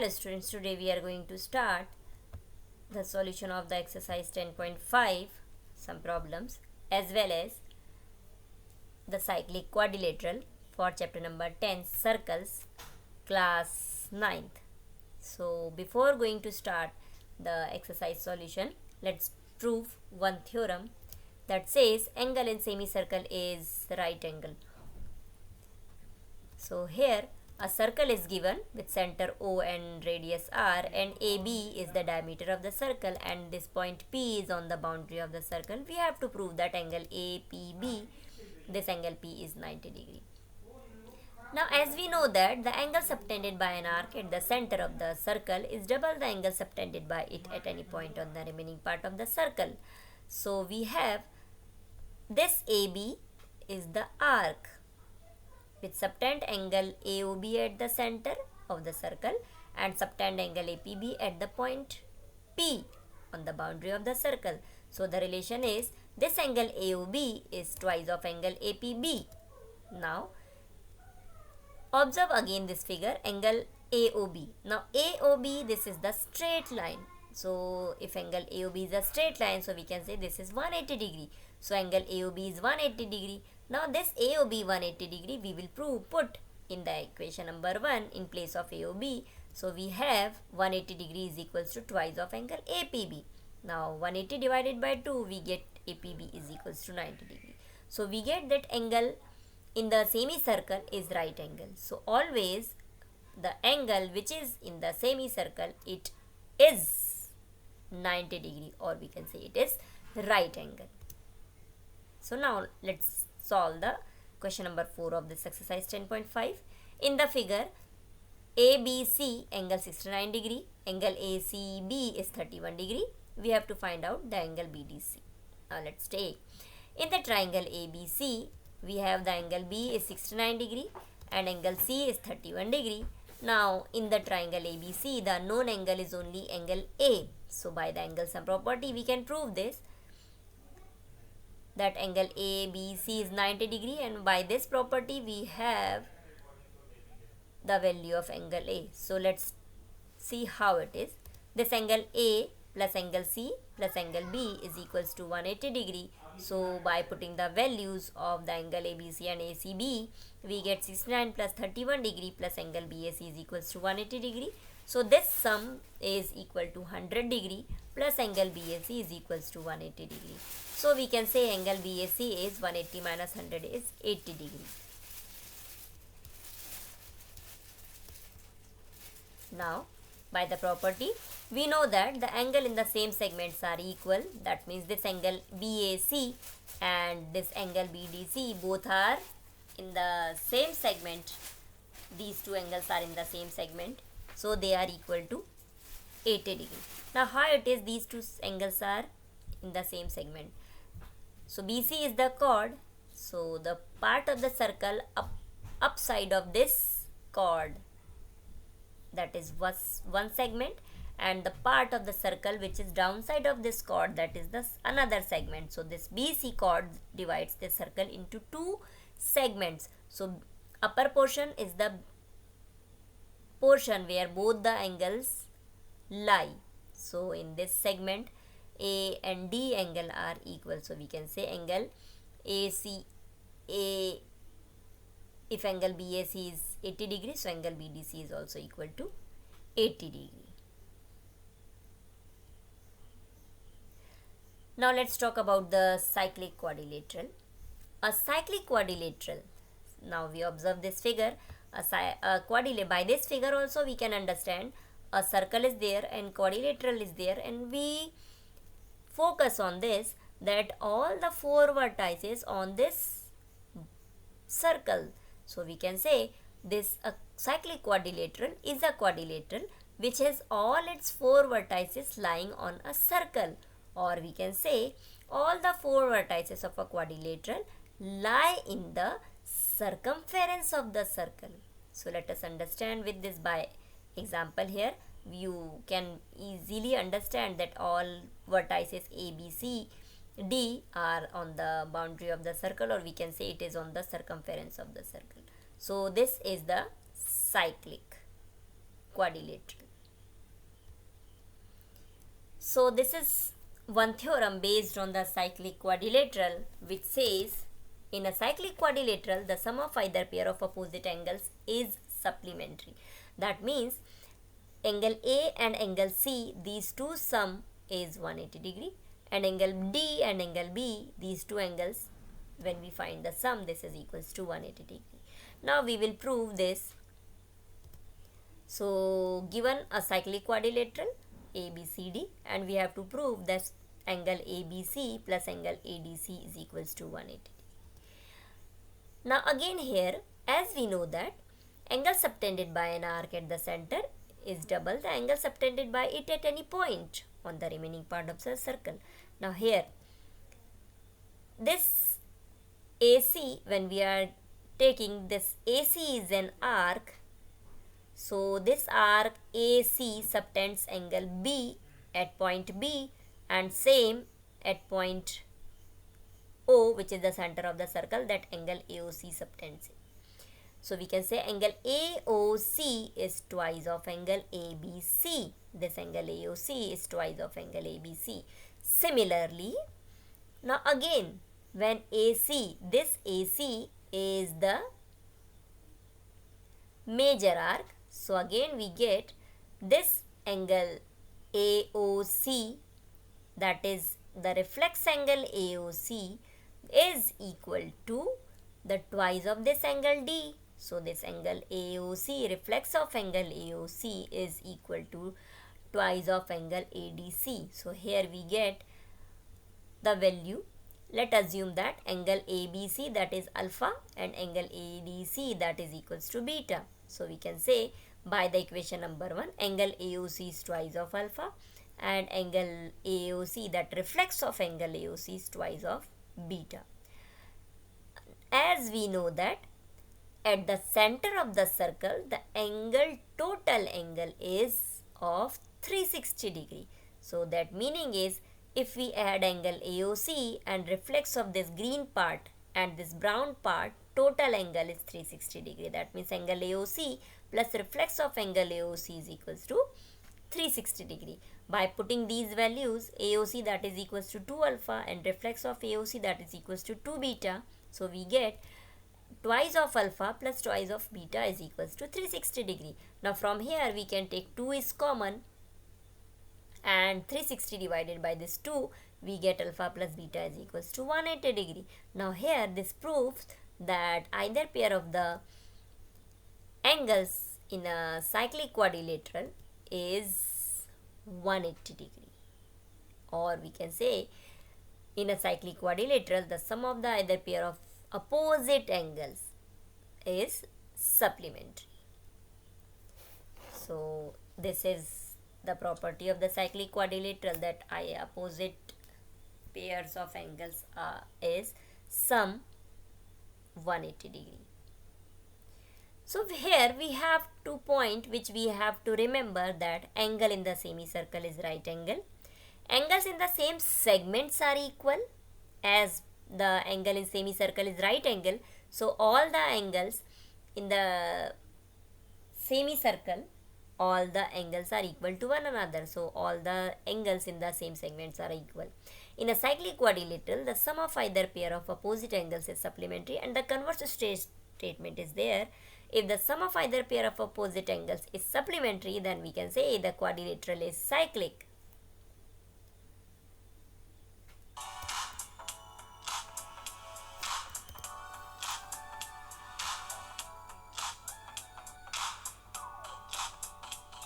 Hello students, today we are going to start the solution of the exercise 10.5, some problems, as well as the cyclic quadrilateral for chapter number 10, circles, class 9th. So before going to start the exercise solution, let's prove one theorem that says angle in semicircle is right angle. So here a circle is given with center O and radius R, and AB is the diameter of the circle, and this point P is on the boundary of the circle. We have to prove that angle APB, this angle P is 90 degree. Now as we know that the angle subtended by an arc at the center of the circle is double the angle subtended by it at any point on the remaining part of the circle. So we have this AB is the arc with subtend angle AOB at the center of the circle and subtend angle APB at the point P on the boundary of the circle. So the relation is this angle AOB is twice of angle APB. Now observe again this figure, angle AOB. Now AOB, this is the straight line. So if angle AOB is a straight line, so we can say this is 180 degree. So angle AOB is 180 degree. Now this AOB 180 degree we will put in the equation number 1 in place of AOB. So we have 180 degree is equals to twice of angle APB. Now 180 divided by 2, we get APB is equals to 90 degree. So we get that angle in the semicircle is right angle. So always the angle which is in the semicircle, it is 90 degree, or we can say it is right angle. So now let's solve the question number 4 of this exercise 10.5. In the figure, ABC angle 69 degree, angle ACB is 31 degree. We have to find out the angle BDC. Now let's take, in the triangle ABC, we have the angle B is 69 degree and angle C is 31 degree. Now in the triangle ABC, the known angle is only angle A. So by the angle sum property, we can prove this, that angle ABC is 90 degree, and by this property we have the value of angle A. So let's see how it is. This angle A plus angle C plus angle B is equals to 180 degree. So by putting the values of the angle ABC and ACB, we get 69 plus 31 degree plus angle BAC is equals to 180 degree. So this sum is equal to 100 degree plus angle BAC is equals to 180 degree. So we can say angle BAC is 180 minus 100 is 80 degree. Now by the property, we know that the angle in the same segments are equal. That means this angle BAC and this angle BDC both are in the same segment. These two angles are in the same segment, so they are equal to 80 degree. Now how it is these two angles are in the same segment? So BC is the chord, so the part of the circle upside of this chord, that is one segment, and the part of the circle which is downside of this chord, that is the another segment. So this BC chord divides the circle into two segments. So upper portion is the portion where both the angles lie. So in this segment, A and D angle are equal. So we can say angle ACA, if angle BAC is 80 degree, so angle BDC is also equal to 80 degree. Now let's talk about the cyclic quadrilateral. A cyclic quadrilateral, now we observe this figure, by this figure also we can understand a circle is there and quadrilateral is there, and we focus on this, that all the four vertices on this circle. So we can say this cyclic quadrilateral is a quadrilateral which has all its four vertices lying on a circle, or we can say all the four vertices of a quadrilateral lie in the circumference of the circle. So let us understand with this by example here. You can easily understand that all vertices A, B, C, D are on the boundary of the circle, or we can say it is on the circumference of the circle. So this is the cyclic quadrilateral. So this is one theorem based on the cyclic quadrilateral, which says in a cyclic quadrilateral the sum of either pair of opposite angles is supplementary. That means angle A and angle C, these two sum is 180 degree, and angle D and angle B, these two angles, when we find the sum, this is equals to 180 degree. Now we will prove this. So given a cyclic quadrilateral ABCD, and we have to prove that angle ABC plus angle ADC is equals to 180 degree. Now again here, as we know that angle subtended by an arc at the center is double the angle subtended by it at any point on the remaining part of the circle. Now here, this AC, when we are taking this AC is an arc, so this arc AC subtends angle B at point B and same at point O, which is the center of the circle, that angle AOC subtends it. So we can say angle AOC is twice of angle ABC. This angle AOC is twice of angle ABC. Similarly, now again, when AC, this AC is the major arc, so again we get this angle AOC, that is the reflex angle AOC, is equal to the twice of this angle D. So this angle AOC, reflex of angle AOC, is equal to twice of angle ADC. So here we get the value. Let us assume that angle ABC, that is alpha, and angle ADC, that is equals to beta. So we can say by the equation number 1, angle AOC is twice of alpha, and angle AOC, that reflex of angle AOC, is twice of beta. As we know that at the center of the circle, the total angle is of 360 degree. So that meaning is, if we add angle AOC and reflex of this green part and this brown part, total angle is 360 degree. That means angle AOC plus reflex of angle AOC is equals to 360 degree. By putting these values, AOC, that is equals to 2 alpha, and reflex of AOC, that is equals to 2 beta, so we get twice of alpha plus twice of beta is equals to 360 degree. Now from here we can take 2 is common, and 360 divided by this 2, we get alpha plus beta is equals to 180 degree. Now here this proves that either pair of the angles in a cyclic quadrilateral is 180 degree, or we can say in a cyclic quadrilateral the sum of the either pair of opposite angles is supplementary. So this is the property of the cyclic quadrilateral, that opposite pairs of angles is sum 180 degree. So here we have 2 points which we have to remember, that angle in the semicircle is right angle. Angles in the same segments are equal, as the angle in semicircle is right angle. So all the angles in the semicircle, all the angles are equal to one another. So all the angles in the same segments are equal. In a cyclic quadrilateral, the sum of either pair of opposite angles is supplementary, and the converse statement is there. If the sum of either pair of opposite angles is supplementary, then we can say the quadrilateral is cyclic.